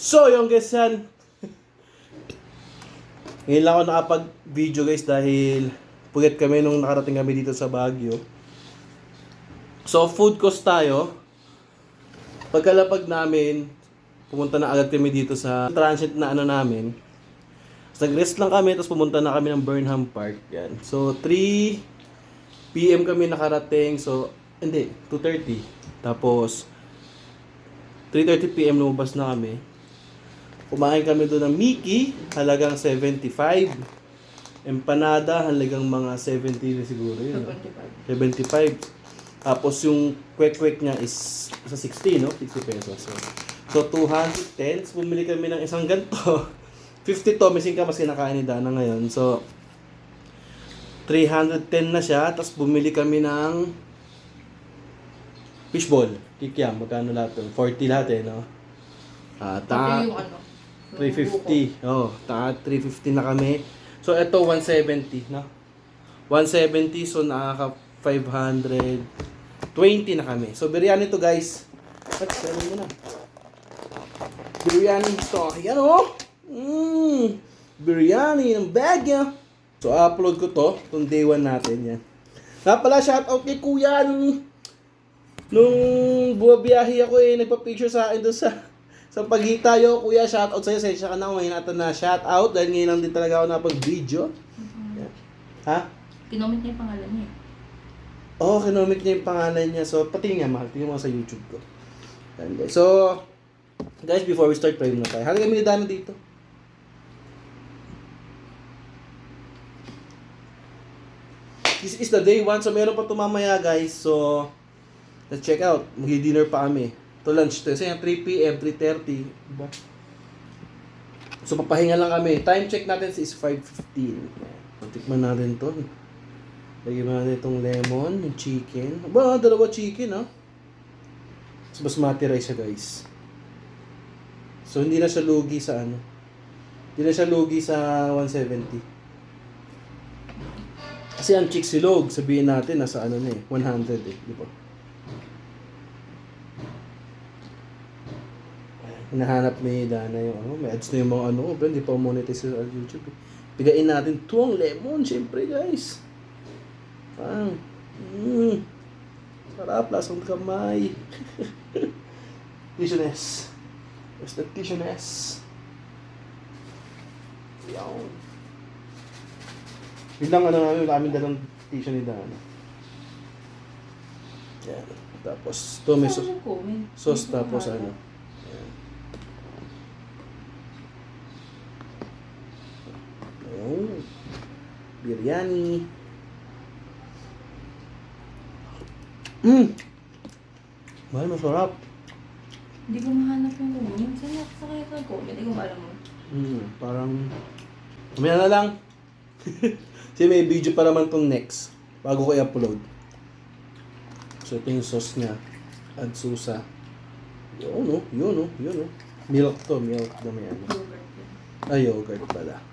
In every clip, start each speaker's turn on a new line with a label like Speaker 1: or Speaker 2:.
Speaker 1: So, yung guys yan. Ngayon lang ako nakapag-video guys dahil puget kami nung nakarating kami dito sa Baguio. So, food cost tayo. Pagkalapag namin, pumunta na agad kami dito sa transit na ano namin. So, nag-rest lang kami, tapos pumunta na kami ng Burnham Park. Yan. So, 3 PM kami nakarating. So, hindi, 2:30. Tapos, 3:30 PM lumabas na kami. Kumain kami doon ng Mickey, halagang 75. Empanada, halagang mga 70 na siguro yun. 75. Tapos yung kwek-kwek niya is sa 60, no? 60 pesos. So 210. So, bumili kami ng isang ganito. 50 to, missing ka mas kinakain ni Dana ngayon. So 310 na siya. Tapos bumili kami ng fishball. Kikiam, magkano lahat to? 40 lahat eh, no?
Speaker 2: Yung ano?
Speaker 1: 350. Oh, 350 na kami. So, ito 170, no? 170, so nakaka 520 na kami. So, biryani to guys. At, sabi mo na. Biryani to. Yan oh! Biryani ng Baguio. So, upload ko to. Itong day 1 natin, yan. Pala, shoutout kay Kuya. Nung buwabiyahe ako nagpa-picture sa akin doon sa paghita yo, Kuya, shoutout sa'yo. Sensya ka na kung ngayon natin na shoutout dahil ngayon lang din talaga ako napag-video. Yeah. Ha?
Speaker 2: Kinomment niya yung pangalan niya.
Speaker 1: Oo, kinomit niya yung pangalan niya. So, pati nga, mahal. Tingnan mo sa YouTube ko. Yan, guys. So, guys, before we start, pray muna tayo. Halika kami ni Dana dito. This is the day 1. So, meron pa tumamaya, guys. So, let's check out. Mag-dinner pa kami. To lunch to. Kasi 3 PM, 3:30. Diba? So, papahinga lang kami. Time check natin is 5:15. Tikman natin to. Lagyan mo natin itong lemon, yung chicken. Aba, 2 chicken, ha? So, basmati rice siya, guys. So, hindi na siya lugi sa ano. Hindi na siya lugi sa 170. Kasi ang chick silog, sabihin natin, nasa ano na 100 di ba? Hinahanap ni Dana yung ano, may ads na yung mga ano, pero hindi pa monetize sa YouTube. Pigain natin tuwang lemon, syempre guys. Parang, sarap, lasang kamay. Tissueness. Where's the tissueness? Yan. Yun lang ano namin, wala kami dalang tissue ni Dana. Yan. Tapos, to may sauce tapos ano. Biryani. Mahal, masarap.
Speaker 2: Hindi ko mahanap yung comment. Saan kayo nag-comment? Hindi ko alam mo.
Speaker 1: Parang, mamaya na lang. Kasi may video pa naman tong next. Bago ko i-upload. So, ito yung sauce niya. Add susa. Yun o. Milk to. Milk na may ano.
Speaker 2: Yogurt.
Speaker 1: Ay, yogurt pala.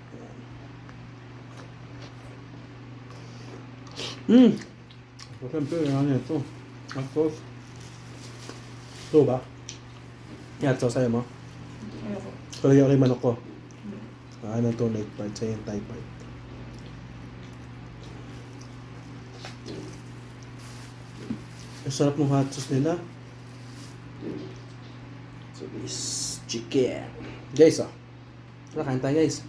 Speaker 1: Siyempre, ano ito? Hot sauce. Ito ba? Hot sauce sa'yo mo?
Speaker 2: Ayoko.
Speaker 1: Kalagyan ko yung manok ko. Ano ito, leg part. Sa'yo yung thigh part. Ang sarap ng hot sauce nila. So, this chicken. Guys, tara, kain tayo, guys.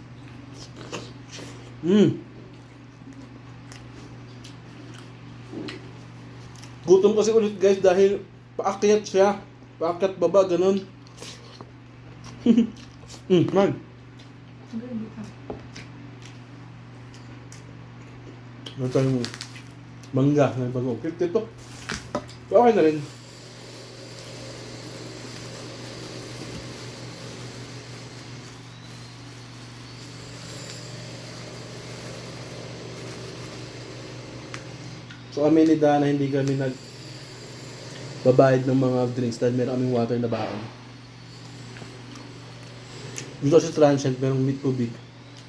Speaker 1: Gutom kasi ulit guys dahil paakyat siya. Paakyat baba, ganun. Man. Ano tayong mangga na bago. Kit ito. Okay na rin. So kami ni Dana hindi kami nagbabayad ng mga drinks dahil meron kaming water na baon. Dito sa transient merong meat tubig.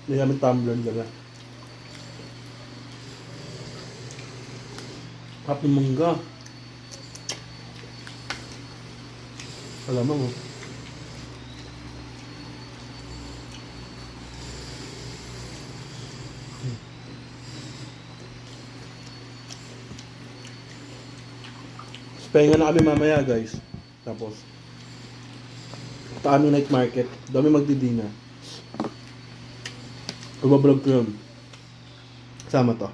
Speaker 1: Hindi kami tumbler gala. Hap ng mangga. Alam mo. Pahinga na kami mamaya guys. Tapos, ito aming night market. Dami magdidina. Ibablog ko yun. Sama to.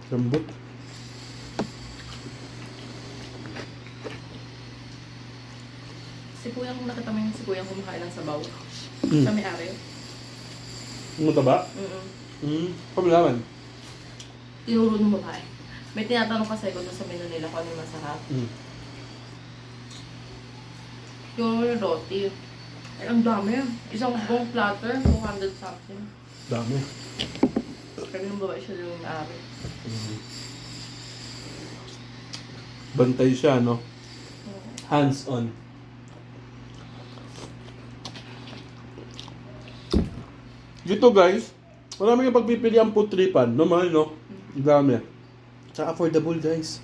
Speaker 1: Lambot.
Speaker 2: Si Kuyang, nakita mo yung si Kuyang kumakain ng sabaw.
Speaker 1: Mm.
Speaker 2: Sa may-ari.
Speaker 1: Mataba? Pablaman.
Speaker 2: Tinuro ng babae. May tinatanong kasi ko doon sa menu nila kung ano yung masarap. Yung roti. Ay, ang dami. Isang buong platter, 200 something.
Speaker 1: Dami.
Speaker 2: Kami ng babae siya yung may-ari.
Speaker 1: Bantay siya, no? Hands-on. Dito guys, marami kang pagpipili ang putripan. No, mahal, no? Ang dami. Tsaka affordable guys.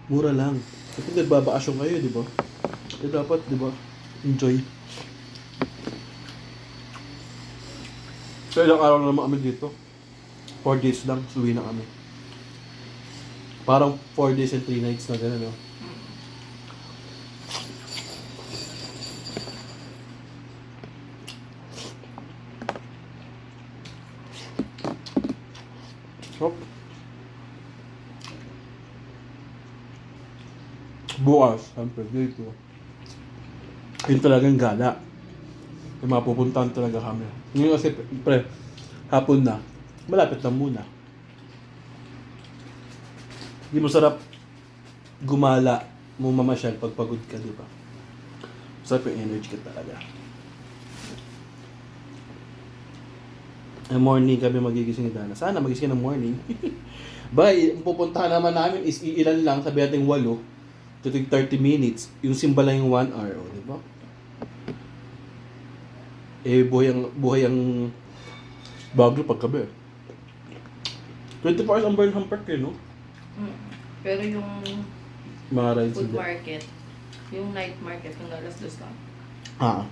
Speaker 1: Mura lang. Kasi nagbabakasyon kayo, di ba? Eh dapat, di ba? Enjoy. So ilang araw na naman kami dito. 4 days lang, suwi na kami. Parang 4 days and 3 nights na gano'n, no? Hop. Bukas, siyempre, dito. Yun talagang gala. May mapupuntahan talaga kami. Ngayon kasi, pre, hapon na. Malapit lang muna. Hindi mo sarap gumala mo mamasyal pag pagod ka, di ba? Sarap yung energy ka talaga. Morning kami magigising ni Dana. Sana magising ng morning. Bay, ang pupuntahan naman namin is iilan lang, sabi natin 8. Tutig 30 minutes. Yung simba lang yung 1 hour, oh, di ba? Eh, buhay ang Baguio paggabi. 24 hours ang Burnham Park eh, no?
Speaker 2: Pero yung
Speaker 1: Mga rides
Speaker 2: food
Speaker 1: hindi.
Speaker 2: market, yung night market, yung alas-dos lang.
Speaker 1: Ah.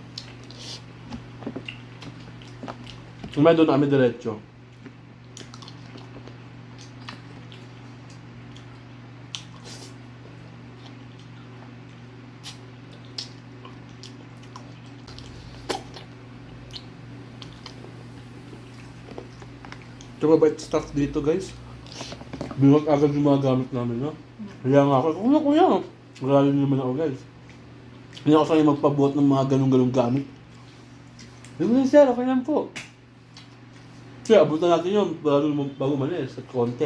Speaker 1: Umay doon namin diretso. Ito mabait stuff dito guys. Bingot agad yung mga gamit namin, no? Kaya nga ako, kuya! Magaling naman ako guys. Hindi ako sanay magpabuhat ng mga ganong-ganong gamit. Hindi mo sir, okay lang po. Kaya abutan natin yun bago malis at konti.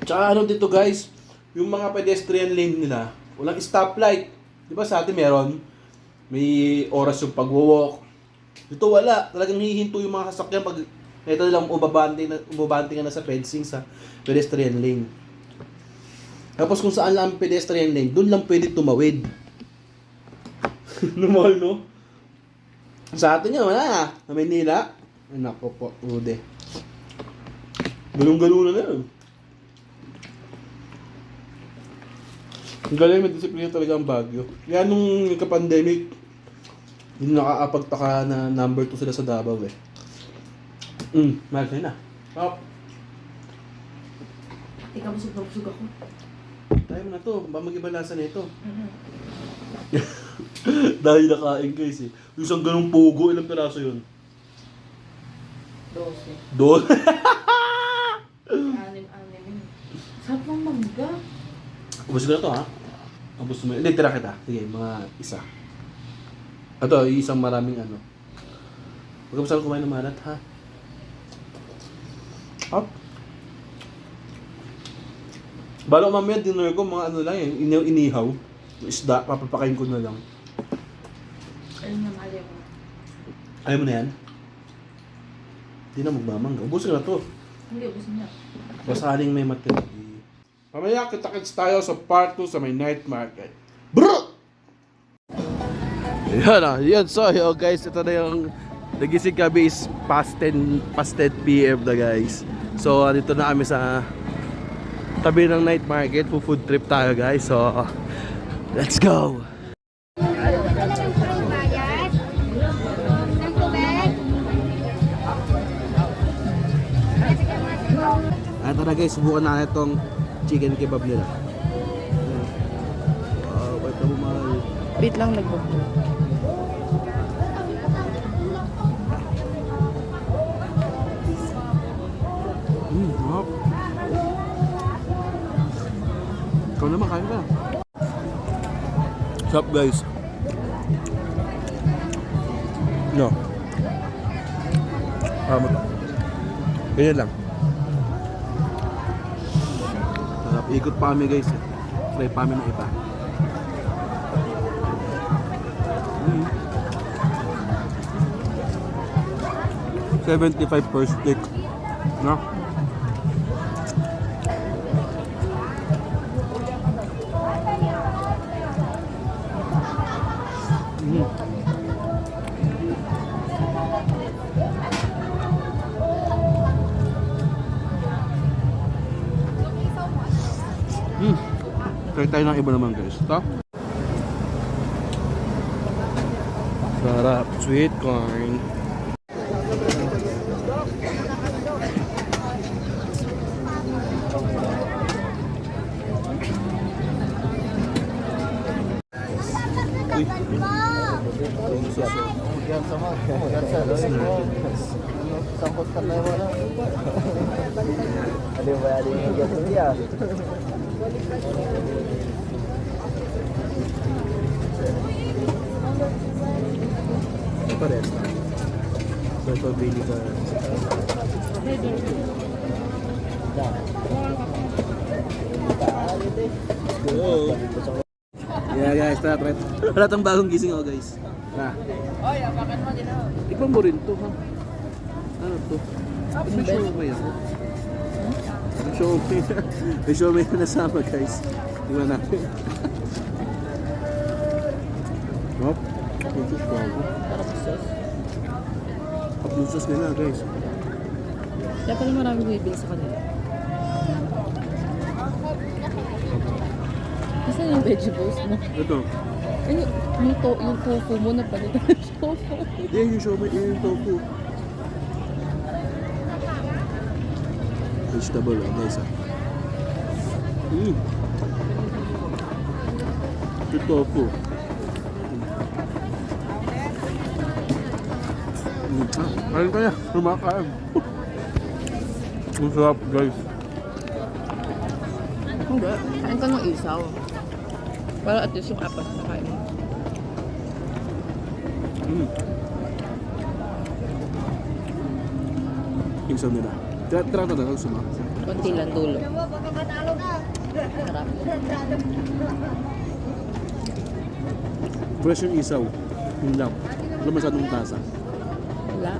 Speaker 1: Tsaka ano dito guys, yung mga pedestrian lane nila, walang stoplight. Di ba sa atin meron? May oras yung pag-walk. Dito wala. Talagang hihinto yung mga sasakyan pag ito nilang umabante nga na sa fencing sa pedestrian lane. Tapos kung saan lang ang pedestrian lane, doon lang pwede tumawid. Normal, no? Sa atin yan, wala. Sa Maynila. Ay, nako po, ude. Galong-galong na yun. Ang galing, may disiplina talaga ang Baguio. Kaya nung ka-pandemic, hindi nakakapagtaka na number 2 sila sa Davao eh. Mahal na. Stop.
Speaker 2: Tika, busog na busog ako.
Speaker 1: Tayo mo na to. Ba mag-ibalasa na ito. Dahil nakain guys eh. Yung isang ganong pogo, ilang piraso yun?
Speaker 2: 12.
Speaker 1: Doon?
Speaker 2: 6 yun. Sarap ng mangga.
Speaker 1: Ubus ko na to ha? Ubus mo. Hindi, tira kita. Sige, mga isa. Ito, isang maraming ano. Huwag ka masarap kumain ng malat ha? Up. Balo mamaya dinner ko, mga ano lang yun, inihaw. Isda, papapakain ko na lang.
Speaker 2: Ayun na, mali ako.
Speaker 1: Ayaw mo na yan? Hindi na magmamangga. Ubus ko na to.
Speaker 2: Hindi, ubus niya.
Speaker 1: Basaling may matindi. Mamaya kita-kits tayo sa part 2 sa may night market. Bro! Yan ah, yan. So, yo guys, ito na yung nagising kami is past 10 PM na guys. So, dito na kami sa tabi ng night market. Food trip tayo guys. So, let's go! Tara guys, subukan na itong chicken kebab nila. Wow, ba't na bumahal?
Speaker 2: Wait lang, nagbo.
Speaker 1: Sarap. Ikaw naman, kain ka. Sarap guys. No. Mo to. Ganyan lang. Sarap. Ikot pa kami guys. Try pa kami ng iba. Mm. 75 per stick. No? Try tayo ng iba naman guys. Ito. Sarap. Sweet corn. Uy.
Speaker 3: Sangkot ka na wala. Ano ba yung gato niya?
Speaker 1: Ito pa rin. Ito bili ka. Go! Yeah guys, tara. Wala tang bagong gising ako guys. Tara.
Speaker 2: Oy, apakan mo din ako.
Speaker 1: Iba mo rin to ha. Ano to? May show ba yan? May show may nasama guys. Tingnan natin. Hop. Ito ko.
Speaker 2: Para sa sauce.
Speaker 1: Kaplusas nila guys.
Speaker 2: Kaya pala marami bumibili sa kanila. Nasaan yung vegetables mo?
Speaker 1: Ito.
Speaker 2: Ay, yung tofu mo na pala. Tofu.
Speaker 1: Yan yung show may yung tofu. Vegetable guys ah. Ito tofu. Kain kaya, kumakain. Ang sarap guys.
Speaker 2: Hindi. Kain ka ng isaw. Para at least yung apat na kain mo.
Speaker 1: Isaw nila. Tira ito na, suma.
Speaker 2: Konti lang dulo. Sarap.
Speaker 1: Fresh yung isaw. Yun lang. Wala masyadong tasa.
Speaker 2: Wala.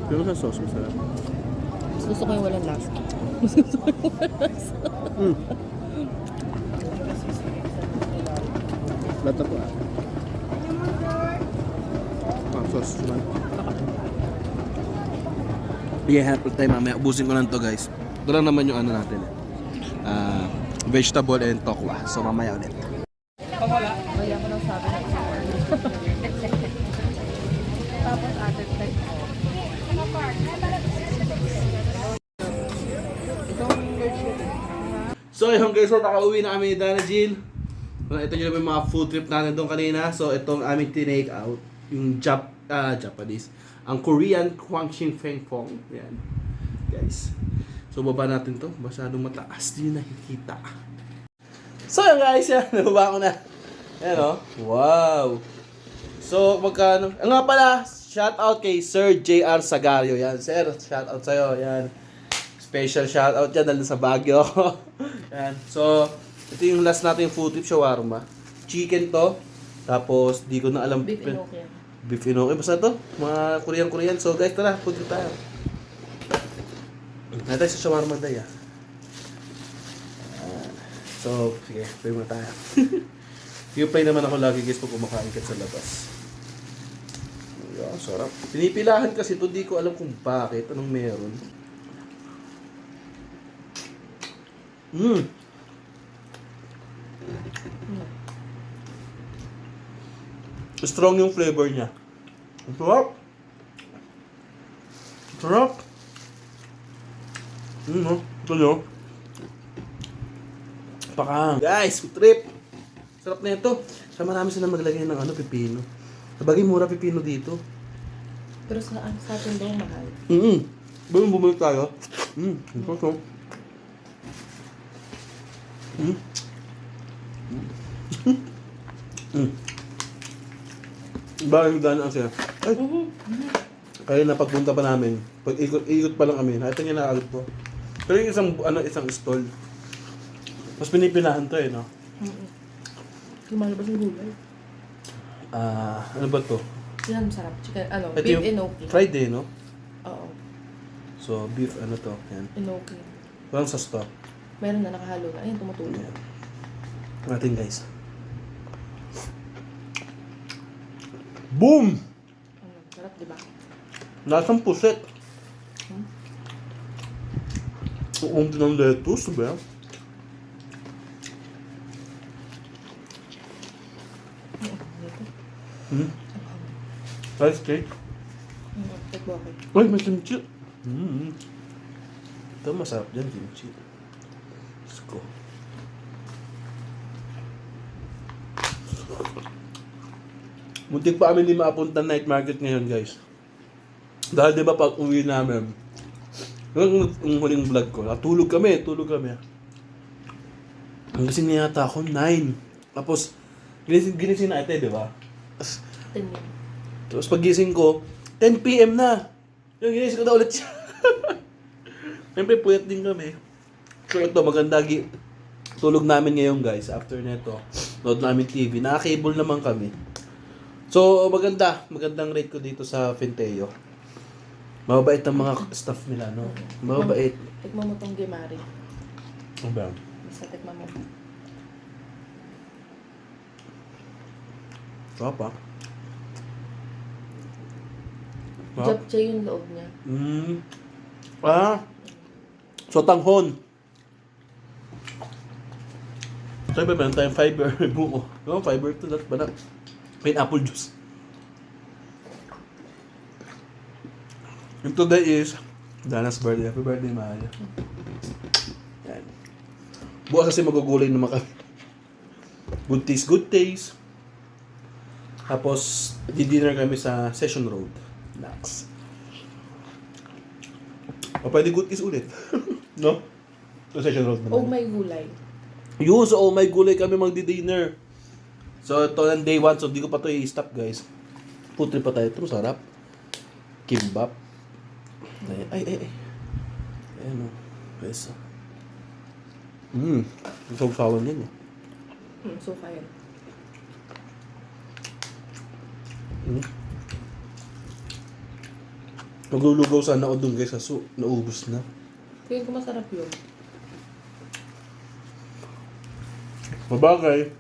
Speaker 1: Pero sa sauce, masarap.
Speaker 2: Mas gusto ko yung walang lasa. Mas gusto ko yung walang lasa.
Speaker 1: Lata ko ah. Sauce naman. Yeah, help tayo mamaya. Ubusin ko lang to guys. Ito lang naman yung ano natin eh. Vegetable and tokwa. So mamaya ulit.
Speaker 2: Kaya ko lang sabi na isa. Tapos other type ko.
Speaker 1: So yun guys, so nakauwi na kami ni Dana Jill. Ito yung mga food trip natin doon kanina. So itong aming tinake out. Yung Japanese. Ang Korean Kwangshin Feng Fong. Yan. Guys. So baba natin to. Masyadong mataas. Di nyo nakikita. So yun guys, yan. Nababa ko na. Yan o. Wow. So magkano. Nga pala, shout out kay Sir JR Sagario. Yan. Sir, shout out sa'yo. Yan. Special shout out yan dahil sa Baguio. Yan. So, ito yung last natin food trip, shawarma. Chicken to. Tapos, di ko na alam.
Speaker 2: Beef enoki.
Speaker 1: Beef enoki. Basta to. Mga Korean. So, guys, tara. Food trip tayo. Natay sa shawarma day, ah. So, sige. Pray muna tayo. Pray naman ako lagi, guys, pag kumakain ka sa labas. Ayan, sarap. Pinipilahan kasi to. Di ko alam kung bakit. Anong meron. Strong yung flavor niya. Ang sarap. Sarap. Ito nyo. Pakang. Guys, trip. Sarap na ito. Sa marami sila maglagay ng pipino. Sabagay, mura pipino dito.
Speaker 2: Pero sa atin daw mahal.
Speaker 1: Bumalik tayo. Ito to. Bakit gano'n siya? Ay, kaya na pagpunta pa namin, pag ikot pa lang kami, nakita niya na agad po. Pero yung isang stall, mas pinipinahan to no?
Speaker 2: Lumalabas yung gulay.
Speaker 1: Ano ba to?
Speaker 2: Yan, masarap. Chicken,
Speaker 1: Ito
Speaker 2: beef
Speaker 1: yung
Speaker 2: enoki.
Speaker 1: Friday, no?
Speaker 2: Oo,
Speaker 1: So, beef, to? Yan.
Speaker 2: enoki.
Speaker 1: Walang sauce to.
Speaker 2: Meron na nakahalo na. Ayun, tumutulong.
Speaker 1: Yan. Natin, guys. Boom!
Speaker 2: Sarap, di ba?
Speaker 1: Lasang puset. Uong din ng lettuce, ba? Rice cake.
Speaker 2: Tekboke.
Speaker 1: Ay, may kimchi. Ito masarap dyan, kimchi. Let's go. Muntik pa kami hindi makapunta night market ngayon, guys. Dahil di ba pag uwi namin, yung huling vlog ko, tulog kami. Ang gising niya yata ako, 9. Tapos, ginising na ito, di ba?
Speaker 2: Tingin.
Speaker 1: Tapos pagising ko, 10 PM na. Yung ginising ko na ulit siya. Siyempre, puyat din kami. So ito, maganda tulog namin ngayon, guys. After neto, load namin TV. Naka-cable naman kami. So, magandang rate ko dito sa Finteo. Mababait ang mga staff nila, no? Mababait.
Speaker 2: Tikman mo tong Gemari.
Speaker 1: Ano ba?
Speaker 2: Basta tikman mo.
Speaker 1: Sarap ah.
Speaker 2: Japchae yung loob niya.
Speaker 1: So tanghon. Sabi meron tayong fiber buko. No, fiber to that ba na? Pineapple juice. And today is Dana's birthday. Happy birthday, Maya. Yan. Bukas kasi magugulay naman kami. Good taste. Tapos, di-dinner kami sa Session Road. Next. O pwede good taste ulit. No? Sa Session Road naman.
Speaker 2: Oh, may gulay.
Speaker 1: Yun, so oh my gulay kami magdi-dinner. So ito ng day 1, so di ko pa to i-stop, guys. Food trip pa tayo. Ito, sarap. Kimbap. Ay. Ayan o. Pesa. Saw-sawan yan eh.
Speaker 2: So, kaya.
Speaker 1: Maglulugaw sana ako dun, guys, kaso naubos na.
Speaker 2: Tingin ko masarap yun.
Speaker 1: Mabagay.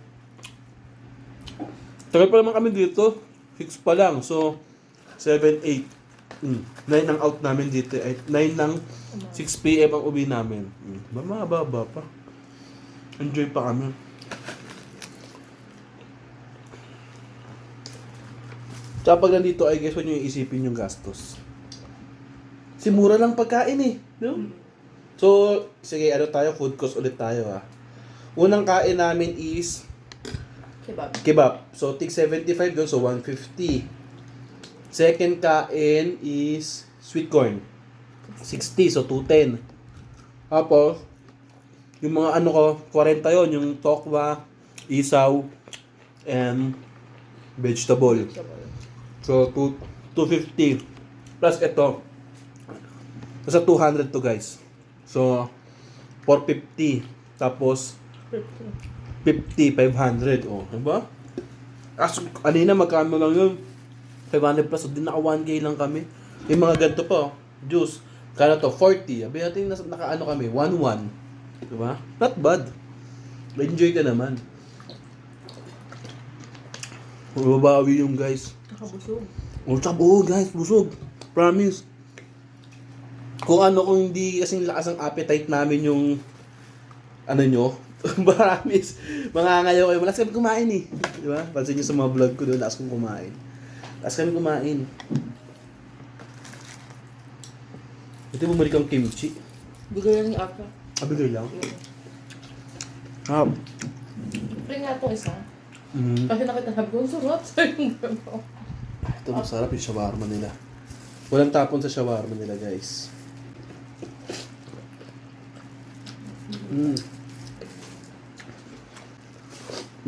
Speaker 1: Tagal pa naman kami dito. 6 pa lang. So, 7, 8. 9 ang out namin dito. 9 ng 6 PM ang uwi namin. Mababa pa. Enjoy pa kami. Tsaka pag nandito, I guess, huwag nyo iisipin yung gastos. Si mura lang pagkain eh. No? So, sige, food cost ulit tayo ah. Unang kain namin is kebab. So, tig 75 doon, so 150. Second kain is sweet corn. 60, so 210. Tapos, yung mga 40 yon, yung tokwa, isaw, and vegetable. So, 250. Plus ito. Nasa 200 to, guys. So, 450. Tapos, 50, 500. Oh, diba? Kanina magkano lang yun? 500 plus. So, din naka 1K lang kami. Yung mga ganito po, juice. Kala to, 40. Abi natin naka kami, 1-1. Diba? Not bad. Enjoy ka naman. Mababawi yung guys.
Speaker 2: Nakabusog.
Speaker 1: Guys, busog. Promise. Kung hindi kasing lakas ang appetite namin yung nyo, promise, mangangayaw kayo. Lakas kami kumain eh. Di ba? Pansin nyo sa mga vlog ko doon, lakas kami kumain. Ito bumalik ang kimchi.
Speaker 2: Bigay lang ni Aka.
Speaker 1: Abigay lang. Ah.
Speaker 2: Pre nga itong isa.
Speaker 1: Mm.
Speaker 2: Kasi nakita sabi ko, ang sarap sa yung gano'n.
Speaker 1: Ito masarap yung shawarma nila. Walang tapon sa shawarma nila, guys. Mm.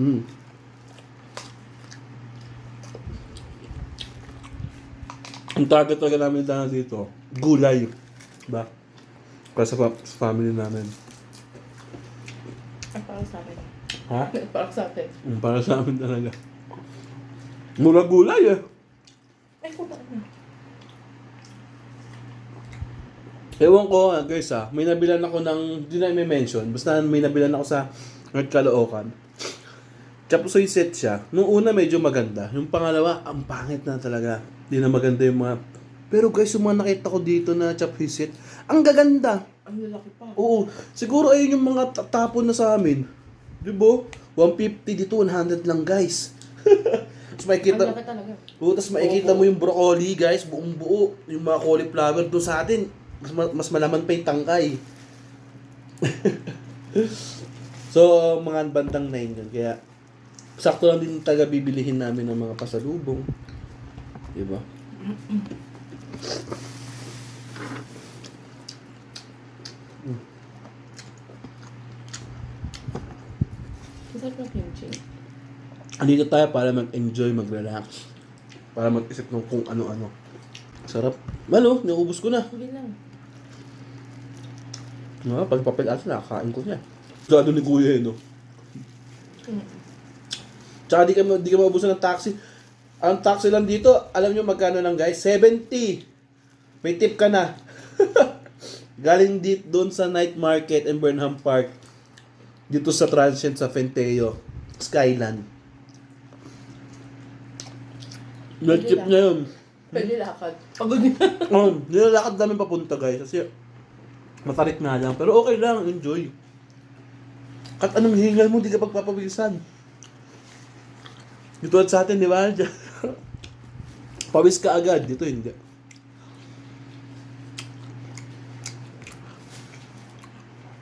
Speaker 1: Mm. Ang target talaga namin dito, gulay. Diba? Para sa family namin.
Speaker 2: Ay, parang sa akin.
Speaker 1: Ha?
Speaker 2: Parang sa atin.
Speaker 1: Para sa amin talaga. Mura gulay eh.
Speaker 2: Ay, kumain na.
Speaker 1: Ewan ko guys may nabilan ako ng, hindi na i-mention, basta may nabilan ako sa North Caloocan. Chapsuy set siya. Nung una medyo maganda. Yung pangalawa, ang pangit na talaga. Hindi na maganda yung mga... Pero guys, yung mga nakita ko dito na chapsuy set, ang gaganda.
Speaker 2: Ang lalaki pa.
Speaker 1: Oo. Siguro ayun yung mga tapon na sa amin. Di ba? 150 dito, 100 lang guys. Tapos
Speaker 2: Ang
Speaker 1: makikita...
Speaker 2: laki talaga.
Speaker 1: Oo, tapos makikita mo yung broccoli guys, buong buo. Yung mga cauliflower doon sa atin. Mas malaman pa yung tangkay. So, mga bandang 9 yun. Kaya, sakto lang din taga bibilihin namin ng mga pasalubong. Diba?
Speaker 2: Masarap ng kimchi.
Speaker 1: Andito tayo para mag-enjoy, mag-relax. Para mag-isip ng kung ano-ano. Sarap. Malo, naubos ko na.
Speaker 2: Hindi lang.
Speaker 1: Pag papel asa, nakakain ko siya. Gado ni Kuya no? Tsaka di ka maubusan ng taxi. Ang taxi lang dito, alam nyo magkano lang guys? 70! May tip ka na. Galing dito doon sa night market in Burnham Park. Dito sa transient sa Fenteo. Skyland. Nag-chip na yun.
Speaker 2: Pwede lakad. Pagod na.
Speaker 1: Nilalakad namin papunta guys. Kasi matarik na lang. Pero okay lang, enjoy. Kahit anong hingal mo, di ka pagpapawisan. Dito at sa atin, di ba? Pawis ka agad. Dito hindi.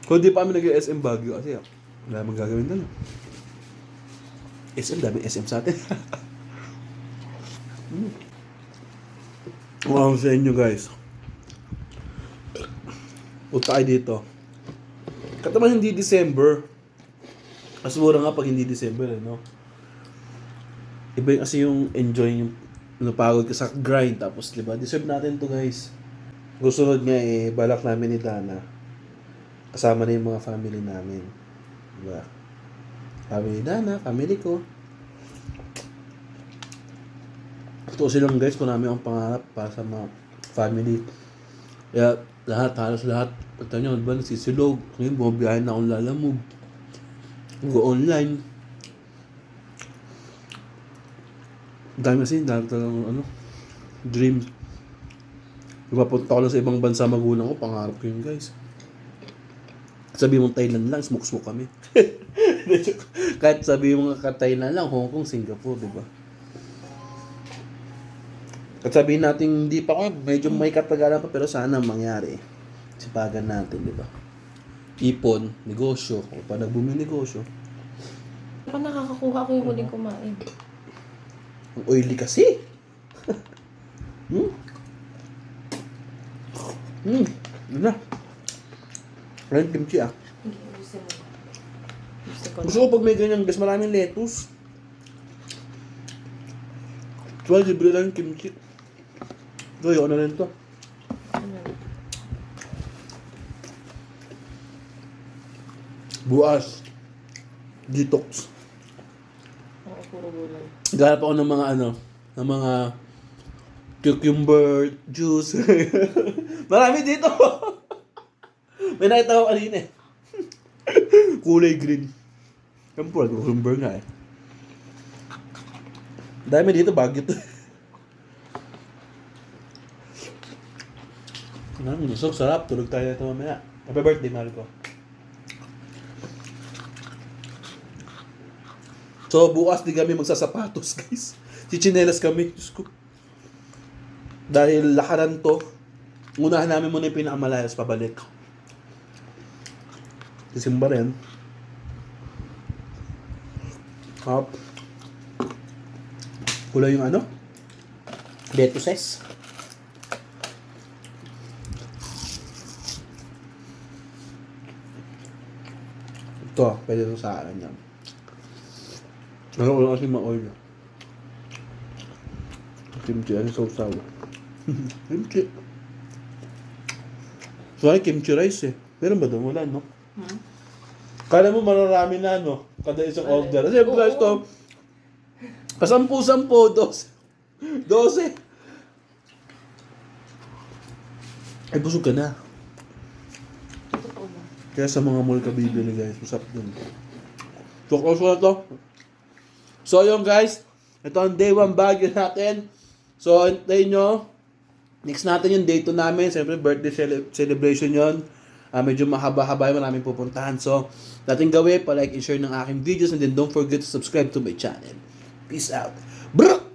Speaker 1: Kung di pa kami nag-SM Baguio kasi wala namang gagawin na lang. SM, dami SM sa atin. Wow sa inyo guys. Punta kayo dito. Kataman hindi December. Mas mura nga pag hindi December, no? Iba yung kasi yung enjoy yung napagod ka sa grind. Tapos, di ba? Deserve natin to guys. Gusunod nga balak namin ni Dana. Kasama na yung mga family namin. Di ba? Family ni Dana, family ko. Ito silang guys, kung namin ang pangarap para sa mga family. Kaya halos lahat, pagka nyo, ba, nasisilog. Ngayon, bumabiyahin na akong lalamog. Go online. Dami talagang dream. Mapunta ko lang sa ibang bansa magulang ko, pangarap ko yun guys. Sabi mong Thailand lang, smoke kami. Kahit sabi mong ka-Thailand lang, Hong Kong, Singapore, di ba? At sabihin natin, hindi pa ako, medyo may katagalan pa, pero sana mangyari. Sipagan natin, di ba? Ipon, negosyo, o pa nagbumi negosyo.
Speaker 2: Baka nakakakuha ko yung huling kumain.
Speaker 1: Ang oily kasi. Yun na. Wala yung kimchi
Speaker 2: Hindi, gusto mo. Gusto ko.
Speaker 1: Gusto ko pag may ganyan, guys, maraming lettuce. Well, libre lang yung kimchi. So, yun na rin to.
Speaker 2: Ano?
Speaker 1: Buas. Detox.
Speaker 2: Oo, puro gulay.
Speaker 1: Gahanap ako ng mga ng mga cucumber juice. Marami dito. May nakita ko kanina eh. Kulay green. Siyempre, cucumber nga eh. Dami dito, Baguio to. Gusto, sarap. Tulog tayo ito mamaya. Happy birthday, mahal ko. So, bukas di kami magsasapatos, guys. Chichinelas kami. Diyos ko. Dahil lakaran to, unahan namin muna yung pinakamalayas pabalik. Sisimba rin. Hop. Kulay yung ano? Lettuces. Ito, pwede ito sa akin yan. Ano ko lang kasi ma-oil. Kimchi, ano sausaw? Kimchi. So, ay kimchi rice eh. Meron ba doon? Wala, no? Kala mo mararami na, no? Kada isang order. Kasi yung price to, pasampu-sampu, 12. 12. Ay, busog ka na.
Speaker 2: Totoo ba?
Speaker 1: Kaya sa mga mall ka bibili, guys. Usap dun. So, close ko na to. So, yun, guys. Ito ang day 1 Baguio natin. So, antayin nyo. Next natin yung day 2 namin. Siyempre, birthday celebration yon. Medyo mahaba-haba yung maraming pupuntahan. So, dating gawin, pa-like and share ng aking videos. And then, don't forget to subscribe to my channel. Peace out. Bro!